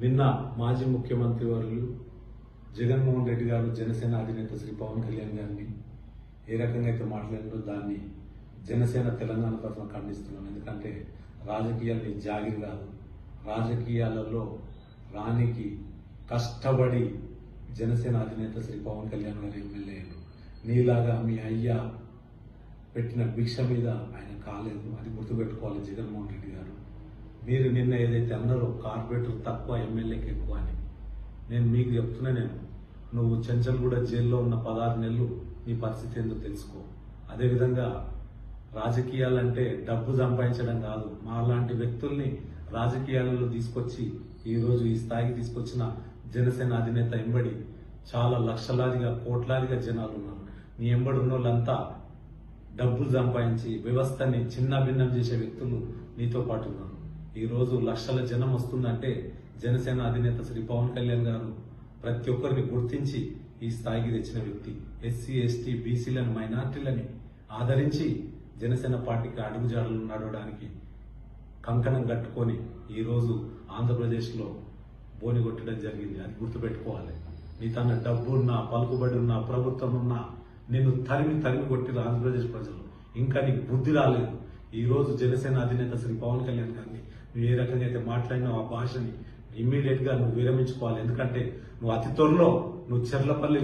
నిన్న మాజీ ముఖ్యమంత్రి వర్యులు జగన్మోహన్ రెడ్డి గారు జనసేన అధినేత శ్రీ పవన్ కళ్యాణ్ గారిని ఏ రకంగా అయితే మాట్లాడారో దాన్ని జనసేన తెలంగాణ తరఫున ఖండిస్తున్నాం. ఎందుకంటే రాజకీయాల్ని జాగిరి కాదు, రాజకీయాలలో రానికి కష్టపడి జనసేన అధినేత శ్రీ పవన్ కళ్యాణ్ గారు ఎమ్మెల్యేలు. నీలాగా మీ అయ్యా పెట్టిన భిక్ష మీద ఆయన కాలేదు, అది గుర్తుపెట్టుకోవాలి జగన్మోహన్ రెడ్డి గారు. మీరు నిన్న ఏదైతే అన్నారో కార్పొరేటర్ తక్కువ ఎమ్మెల్యేకి ఎక్కువ అని, నేను మీకు చెప్తున్నా, నువ్వు చెంచల్గూడ జైల్లో ఉన్న 16 నెలలు నీ పరిస్థితి ఏందో తెలుసుకో. అదేవిధంగా రాజకీయాలంటే డబ్బు సంపాదించడం కాదు, మా లాంటి వ్యక్తుల్ని రాజకీయాలలో తీసుకొచ్చి ఈరోజు ఈ స్థాయికి తీసుకొచ్చిన జనసేన అధినేత ఎంబడి చాలా లక్షలాదిగా కోట్లాదిగా జనాలు ఉన్నారు. నీ ఎంబడి ఉన్న వాళ్ళంతా డబ్బులు సంపాదించి వ్యవస్థని చిన్న భిన్నం చేసే వ్యక్తులు నీతో పాటు ఉన్నారు. ఈరోజు లక్షల జనం వస్తుందంటే జనసేన అధినేత శ్రీ పవన్ కళ్యాణ్ గారు ప్రతి ఒక్కరిని గుర్తించి ఈ స్థాయికి తెచ్చిన వ్యక్తి. ఎస్సీ, ఎస్టీ, బీసీలను, మైనార్టీలని ఆదరించి జనసేన పార్టీకి అడుగుజాడలు నడవడానికి కంకణం కట్టుకొని ఈరోజు ఆంధ్రప్రదేశ్లో బోని కొట్టడం జరిగింది. అది గుర్తుపెట్టుకోవాలి. నీ తన డబ్బున్నా, పలుకుబడి ఉన్నా, ప్రభుత్వం ఉన్నా నిన్ను తరిమి కొట్టిన ఆంధ్రప్రదేశ్ ప్రజలు. ఇంకా నీకు బుద్ధి రాలేదు. ఈరోజు జనసేన అధినేత శ్రీ పవన్ కళ్యాణ్ గారిని నువ్వు ఏ రకంగా అయితే మాట్లాడినావు ఆ భాషని ఇమ్మీడియట్ గా నువ్వు విరమించుకోవాలి. ఎందుకంటే నువ్వు అతి త్వరలో నువ్వు చెర్లపల్లి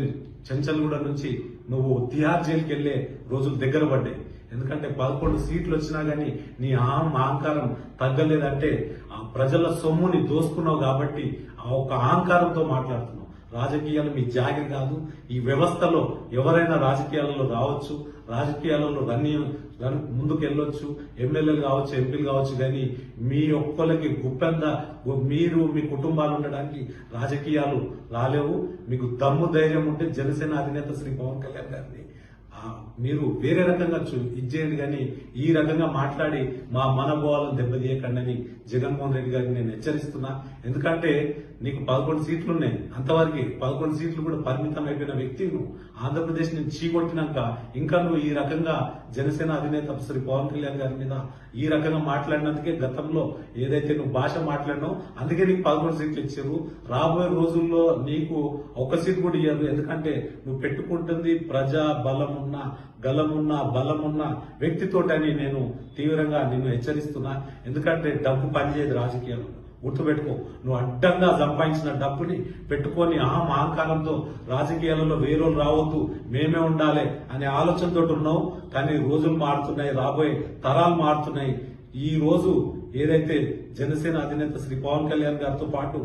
చెంచల్గూడ నుంచి నువ్వు తిహార్ జైలుకి వెళ్లే రోజులు దగ్గర పడ్డాయి. ఎందుకంటే 11 సీట్లు వచ్చినా గానీ నీ అహంకారం తగ్గలేదంటే ఆ ప్రజల సొమ్ముని దోసుకున్నావు కాబట్టి ఆ ఒక్క అహంకారంతో మాట్లాడుతున్నావు. రాజకీయాలు మీ జాగిరి కాదు. ఈ వ్యవస్థలో ఎవరైనా రాజకీయాలలో రావచ్చు, రాజకీయాలలో ముందుకు వెళ్ళొచ్చు, ఎమ్మెల్యేలు కావచ్చు, ఎంపీలు కావచ్చు, కానీ మీ ఒక్కరికి గుప్పెంద మీరు మీ కుటుంబాలు ఉండడానికి రాజకీయాలు రాలేవు. మీకు దమ్ము ధైర్యం ఉంటే జనసేన అధినేత శ్రీ పవన్ కళ్యాణ్ గారిని మీరు వేరే రకంగా ఇచ్చేయండి, కానీ ఈ రకంగా మాట్లాడి మా మనోభావాలను దెబ్బతీయకండి అని జగన్మోహన్ రెడ్డి గారిని నేను హెచ్చరిస్తున్నా. ఎందుకంటే నీకు 11 సీట్లు ఉన్నాయి, అంతవరకు 11 సీట్లు కూడా పరిమితం అయిపోయిన వ్యక్తి నువ్వు. ఆంధ్రప్రదేశ్ నుంచి చీకొట్టినాక ఇంకా నువ్వు ఈ రకంగా జనసేన అధినేత శ్రీ పవన్ కళ్యాణ్ గారి మీద ఈ రకంగా మాట్లాడినందుకే గతంలో ఏదైతే నువ్వు భాష మాట్లాడినావు అందుకే నీకు 11 సీట్లు ఇచ్చారు. రాబోయే రోజుల్లో నీకు ఒక్క సీట్ కూడా ఇవ్వరు. ఎందుకంటే నువ్వు పెట్టుకుంటుంది ప్రజా బలమున్న వ్యక్తితోటని నేను తీవ్రంగా నిన్ను హెచ్చరిస్తున్నా. ఎందుకంటే డబ్బు పనిచేయదు రాజకీయాలు, గుర్తుపెట్టుకో. నువ్వు అడ్డంగా సంపాదించిన డబ్బుని పెట్టుకొని అహంకారంతో రాజకీయాలలో వేరోలు రావద్దు, మేమే ఉండాలి అనే ఆలోచనతో ఉన్నావు. కానీ రోజులు మారుతున్నాయి, రాబోయే తరాలు మారుతున్నాయి. ఈ రోజు ఏదైతే జనసేన అధినేత శ్రీ పవన్ కళ్యాణ్ గారితో పాటు